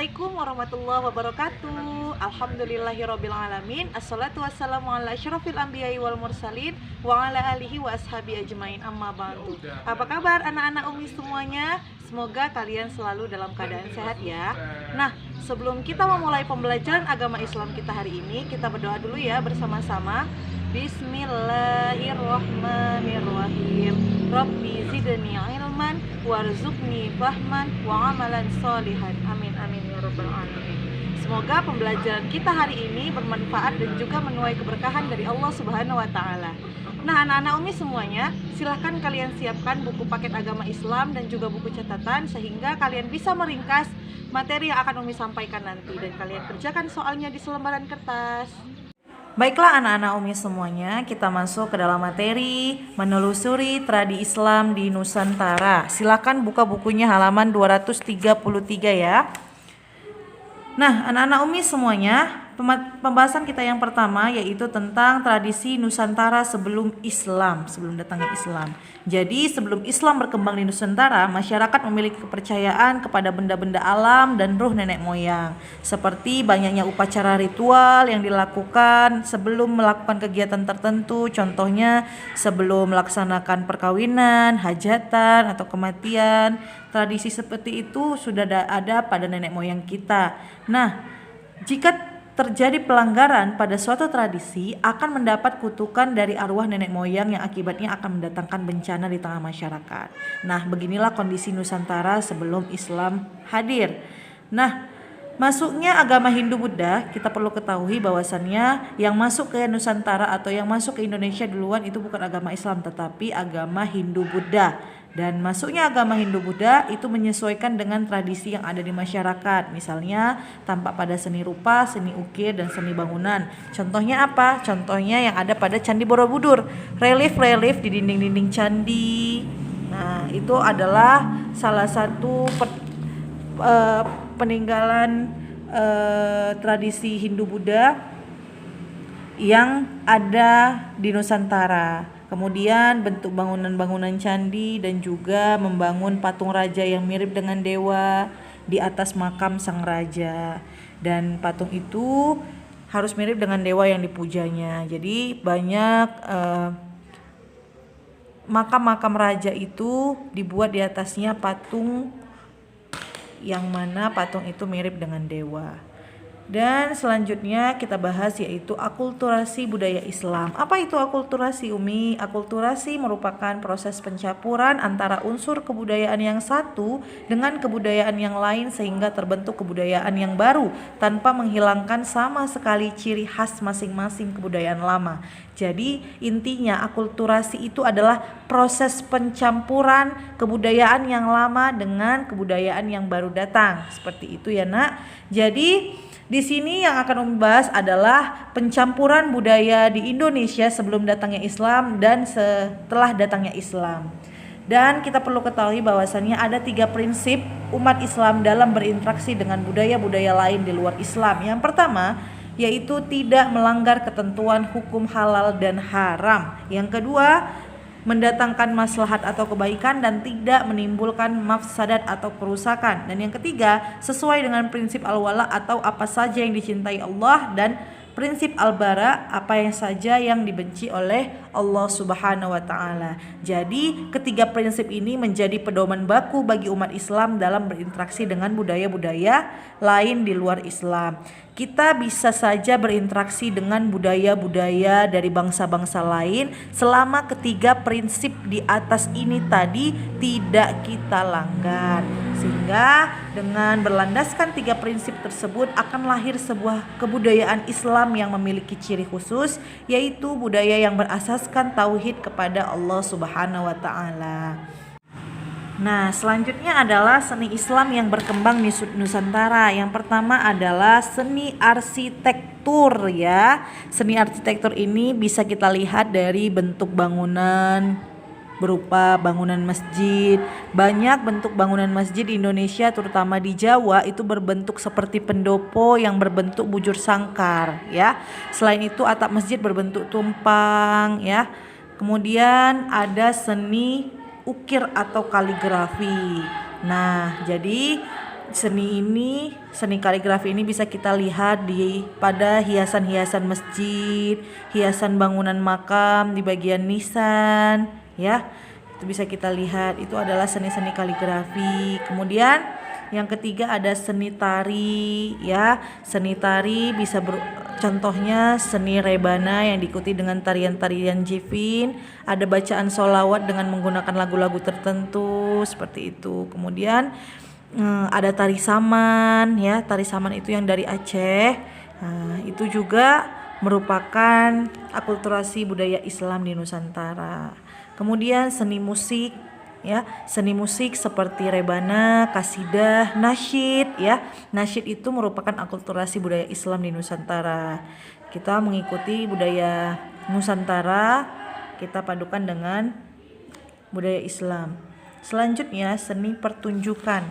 Assalamualaikum warahmatullahi wabarakatuh. Alhamdulillahirabbil alamin. Assalatu wassalamu ala asyrofil anbiya'i wal mursalin wa ala alihi wa ashabi ajmain, amma ba'du. Apa kabar anak-anak Umi semuanya? Semoga kalian selalu dalam keadaan sehat ya. Nah, sebelum kita memulai pembelajaran agama Islam kita hari ini, kita berdoa dulu ya bersama-sama. Bismillahirrahmanirrahim. Rabbi zidni ilman warzuqni fahman wa amalan sholihan. Amin amin ya rabbal alamin. Semoga pembelajaran kita hari ini bermanfaat dan juga menuai keberkahan dari Allah Subhanahu wa taala. Nah, anak-anak Umi semuanya, silahkan kalian siapkan buku paket agama Islam dan juga buku catatan sehingga kalian bisa meringkas materi yang akan Umi sampaikan nanti dan kalian kerjakan soalnya di selembaran kertas. Baiklah anak-anak Umi semuanya, kita masuk ke dalam materi menelusuri tradisi Islam di Nusantara. Silakan buka bukunya halaman 233 ya. Nah, anak-anak Umi semuanya, pembahasan kita yang pertama yaitu tentang tradisi Nusantara sebelum Islam, sebelum datangnya Islam. Jadi sebelum Islam berkembang di Nusantara, masyarakat memiliki kepercayaan kepada benda-benda alam dan ruh nenek moyang. Seperti banyaknya upacara ritual yang dilakukan sebelum melakukan kegiatan tertentu. Contohnya sebelum melaksanakan perkawinan, hajatan, atau kematian. Tradisi seperti itu sudah ada pada nenek moyang kita. Nah, jika terjadi pelanggaran pada suatu tradisi akan mendapat kutukan dari arwah nenek moyang yang akibatnya akan mendatangkan bencana di tengah masyarakat. Nah, beginilah kondisi Nusantara sebelum Islam hadir. Nah, masuknya agama Hindu-Buddha, kita perlu ketahui bahwasannya yang masuk ke Nusantara atau yang masuk ke Indonesia duluan itu bukan agama Islam tetapi agama Hindu-Buddha. Dan masuknya agama Hindu-Buddha itu menyesuaikan dengan tradisi yang ada di masyarakat. Misalnya tampak pada seni rupa, seni ukir, dan seni bangunan. Contohnya apa? Contohnya yang ada pada Candi Borobudur. Relief-relief di dinding-dinding candi. Nah, itu adalah salah satu peninggalan tradisi Hindu-Buddha yang ada di Nusantara. Kemudian bentuk bangunan-bangunan candi dan juga membangun patung raja yang mirip dengan dewa di atas makam sang raja. Dan patung itu harus mirip dengan dewa yang dipujanya. Jadi banyak makam-makam raja itu dibuat di atasnya patung yang mana patung itu mirip dengan dewa. Dan selanjutnya kita bahas yaitu akulturasi budaya Islam. Apa itu akulturasi, Umi? Akulturasi merupakan proses pencampuran antara unsur kebudayaan yang satu dengan kebudayaan yang lain sehingga terbentuk kebudayaan yang baru tanpa menghilangkan sama sekali ciri khas masing-masing kebudayaan lama. Jadi intinya akulturasi itu adalah proses pencampuran kebudayaan yang lama dengan kebudayaan yang baru datang. Seperti itu ya, Nak. Jadi di sini yang akan Umi bahas adalah pencampuran budaya di Indonesia sebelum datangnya Islam dan setelah datangnya Islam. Dan kita perlu ketahui bahwasannya ada 3 prinsip umat Islam dalam berinteraksi dengan budaya-budaya lain di luar Islam. Yang pertama yaitu tidak melanggar ketentuan hukum halal dan haram. Yang kedua, mendatangkan maslahat atau kebaikan dan tidak menimbulkan mafsadat atau kerusakan. Dan yang ketiga, sesuai dengan prinsip al-wala atau apa saja yang dicintai Allah dan prinsip al-bara, apa yang saja yang dibenci oleh Allah Subhanahu wa taala. Jadi, ketiga prinsip ini menjadi pedoman baku bagi umat Islam dalam berinteraksi dengan budaya-budaya lain di luar Islam. Kita bisa saja berinteraksi dengan budaya-budaya dari bangsa-bangsa lain selama ketiga prinsip di atas ini tadi tidak kita langgar. Sehingga dengan berlandaskan 3 prinsip tersebut akan lahir sebuah kebudayaan Islam yang memiliki ciri khusus, yaitu budaya yang berasaskan tauhid kepada Allah Subhanahu wa taala. Nah, selanjutnya adalah seni Islam yang berkembang di Nusantara. Yang pertama adalah seni arsitektur ya. Seni arsitektur ini bisa kita lihat dari bentuk bangunan berupa bangunan masjid. Banyak bentuk bangunan masjid di Indonesia terutama di Jawa itu berbentuk seperti pendopo yang berbentuk bujur sangkar ya. Selain itu atap masjid berbentuk tumpang ya. Kemudian ada seni ukir atau kaligrafi. Nah, jadi Seni kaligrafi ini bisa kita lihat pada hiasan-hiasan masjid, hiasan bangunan makam di bagian nisan, ya. Itu bisa kita lihat, itu adalah seni-seni kaligrafi. Kemudian yang ketiga ada seni tari, ya. Seni tari bisa contohnya seni rebana yang diikuti dengan tarian-tarian jifin, ada bacaan sholawat dengan menggunakan lagu-lagu tertentu seperti itu. Kemudian ada tari saman, ya. Tari saman itu yang dari Aceh. Itu juga merupakan akulturasi budaya Islam di Nusantara. Kemudian seni musik, ya. Seni musik seperti rebana, kasidah, nasyid, ya. Nasyid itu merupakan akulturasi budaya Islam di Nusantara. Kita mengikuti budaya Nusantara, kita padukan dengan budaya Islam. Selanjutnya seni pertunjukan,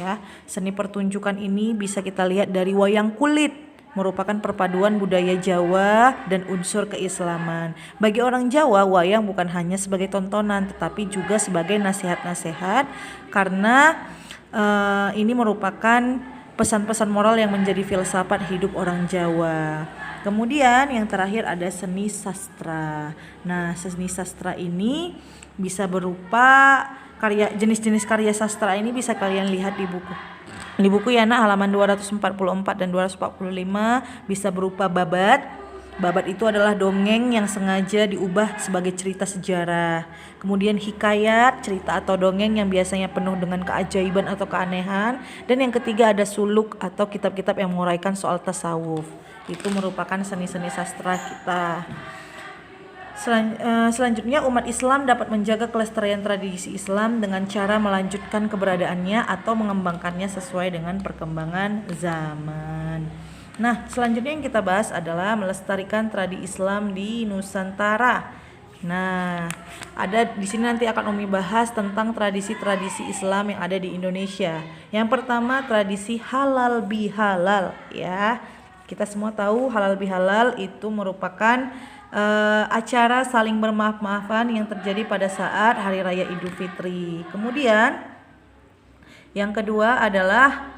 ya. Seni pertunjukan ini bisa kita lihat dari wayang kulit, merupakan perpaduan budaya Jawa dan unsur keislaman. Bagi orang Jawa, wayang bukan hanya sebagai tontonan tetapi juga sebagai nasihat-nasihat, karena ini merupakan pesan-pesan moral yang menjadi filsafat hidup orang Jawa. Kemudian yang terakhir ada seni sastra. Nah, seni sastra ini bisa berupa jenis-jenis karya sastra ini bisa kalian lihat di buku. Di buku Yana halaman 244 dan 245 bisa berupa babat. Babat itu adalah dongeng yang sengaja diubah sebagai cerita sejarah. Kemudian hikayat, cerita atau dongeng yang biasanya penuh dengan keajaiban atau keanehan. Dan yang ketiga ada suluk atau kitab-kitab yang menguraikan soal tasawuf. Itu merupakan seni-seni sastra kita. Selanjutnya umat Islam dapat menjaga kelestarian tradisi Islam dengan cara melanjutkan keberadaannya atau mengembangkannya sesuai dengan perkembangan zaman. Nah, selanjutnya yang kita bahas adalah melestarikan tradisi Islam di Nusantara. Nah, ada di sini nanti akan Umi bahas tentang tradisi-tradisi Islam yang ada di Indonesia. Yang pertama tradisi halal bihalal, ya. Kita semua tahu halal bihalal itu merupakan acara saling bermaaf-maafan yang terjadi pada saat Hari Raya Idul Fitri. Kemudian yang kedua adalah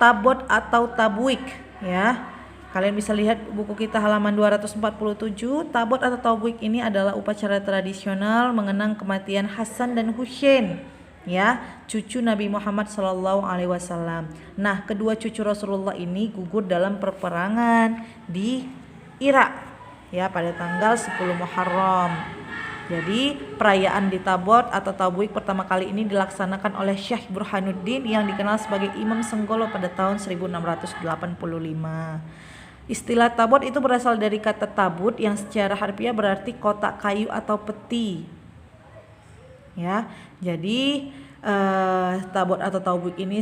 tabot atau tabwik, ya. Kalian bisa lihat buku kita halaman 247. Tabot atau tabwik ini adalah upacara tradisional mengenang kematian Hasan dan Husain, ya, cucu Nabi Muhammad SAW. Nah, kedua cucu Rasulullah ini gugur dalam peperangan di Irak, ya, pada tanggal 10 Muharram. Jadi perayaan di Tabot atau Tabwik pertama kali ini dilaksanakan oleh Syekh Burhanuddin yang dikenal sebagai Imam Senggolo pada tahun 1685. Istilah Tabot itu berasal dari kata tabut yang secara harfiah berarti kotak kayu atau peti, ya. Jadi Tabot atau Tabwik ini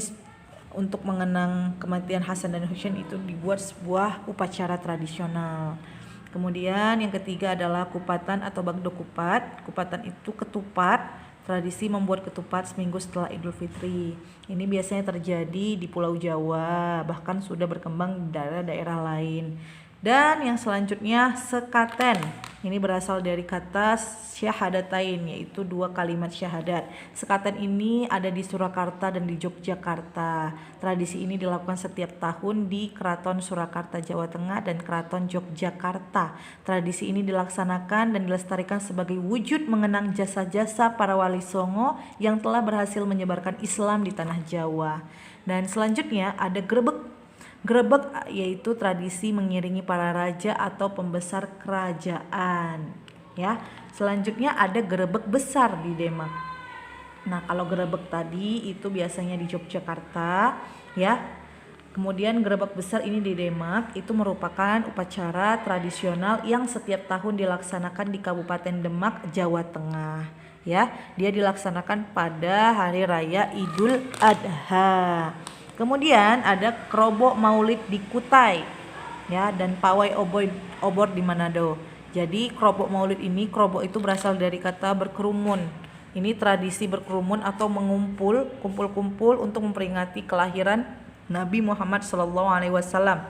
untuk mengenang kematian Hasan dan Husain itu dibuat sebuah upacara tradisional. Kemudian yang ketiga adalah kupatan atau bagdo kupat. Kupatan itu ketupat, tradisi membuat ketupat seminggu setelah Idul Fitri. Ini biasanya terjadi di Pulau Jawa, bahkan sudah berkembang di daerah-daerah lain. Dan yang selanjutnya sekaten. Ini berasal dari kata syahadatain, yaitu 2 kalimat syahadat. Sekaten ini ada di Surakarta dan di Yogyakarta. Tradisi ini dilakukan setiap tahun di Keraton Surakarta Jawa Tengah dan Keraton Yogyakarta. Tradisi ini dilaksanakan dan dilestarikan sebagai wujud mengenang jasa-jasa para wali songo yang telah berhasil menyebarkan Islam di tanah Jawa. Dan selanjutnya ada grebek. Grebek yaitu tradisi mengiringi para raja atau pembesar kerajaan, ya. Selanjutnya ada grebek besar di Demak. Nah, kalau grebek tadi itu biasanya di Yogyakarta, ya. Kemudian grebek besar ini di Demak itu merupakan upacara tradisional yang setiap tahun dilaksanakan di Kabupaten Demak, Jawa Tengah, ya. Dia dilaksanakan pada hari raya Idul Adha. Kemudian ada kerobok maulid di Kutai, ya, dan pawai obor di Manado. Jadi kerobok maulid ini, kerobok itu berasal dari kata berkerumun. Ini tradisi berkerumun atau kumpul-kumpul untuk memperingati kelahiran Nabi Muhammad SAW.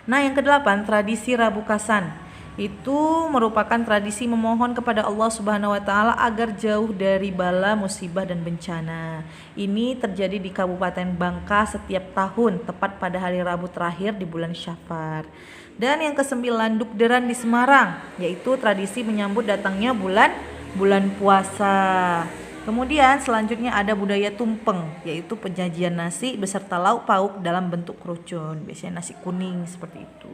Nah, yang kedelapan tradisi Rabu Kasan. itu merupakan tradisi memohon kepada Allah Subhanahu wa taala agar jauh dari bala, musibah dan bencana. Ini terjadi di Kabupaten Bangka setiap tahun tepat pada hari Rabu terakhir di bulan Syafar. Dan yang kesembilan, Dukderan di Semarang, yaitu tradisi menyambut datangnya bulan puasa. Kemudian selanjutnya ada budaya tumpeng, yaitu penyajian nasi beserta lauk pauk dalam bentuk kerucun, biasanya nasi kuning seperti itu.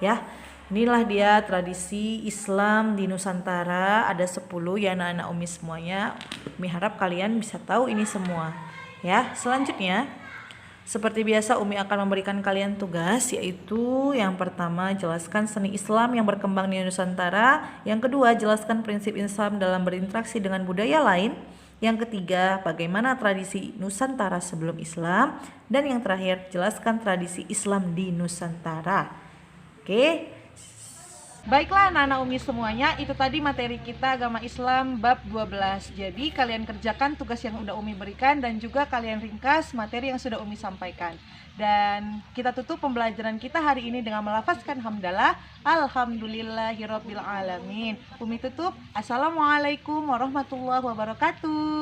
Ya, inilah dia tradisi Islam di Nusantara, ada 10 ya anak-anak Umi semuanya. Umi harap kalian bisa tahu ini semua. Ya, selanjutnya seperti biasa Umi akan memberikan kalian tugas, yaitu yang pertama jelaskan seni Islam yang berkembang di Nusantara, yang kedua jelaskan prinsip Islam dalam berinteraksi dengan budaya lain, yang ketiga bagaimana tradisi Nusantara sebelum Islam, dan yang terakhir jelaskan tradisi Islam di Nusantara. Oke. Baiklah anak-anak Umi semuanya, itu tadi materi kita agama Islam bab 12. Jadi kalian kerjakan tugas yang udah Umi berikan dan juga kalian ringkas materi yang sudah Umi sampaikan. Dan kita tutup pembelajaran kita hari ini dengan melafazkan hamdalah alhamdulillahirabbil alamin. Umi tutup. Assalamualaikum warahmatullahi wabarakatuh.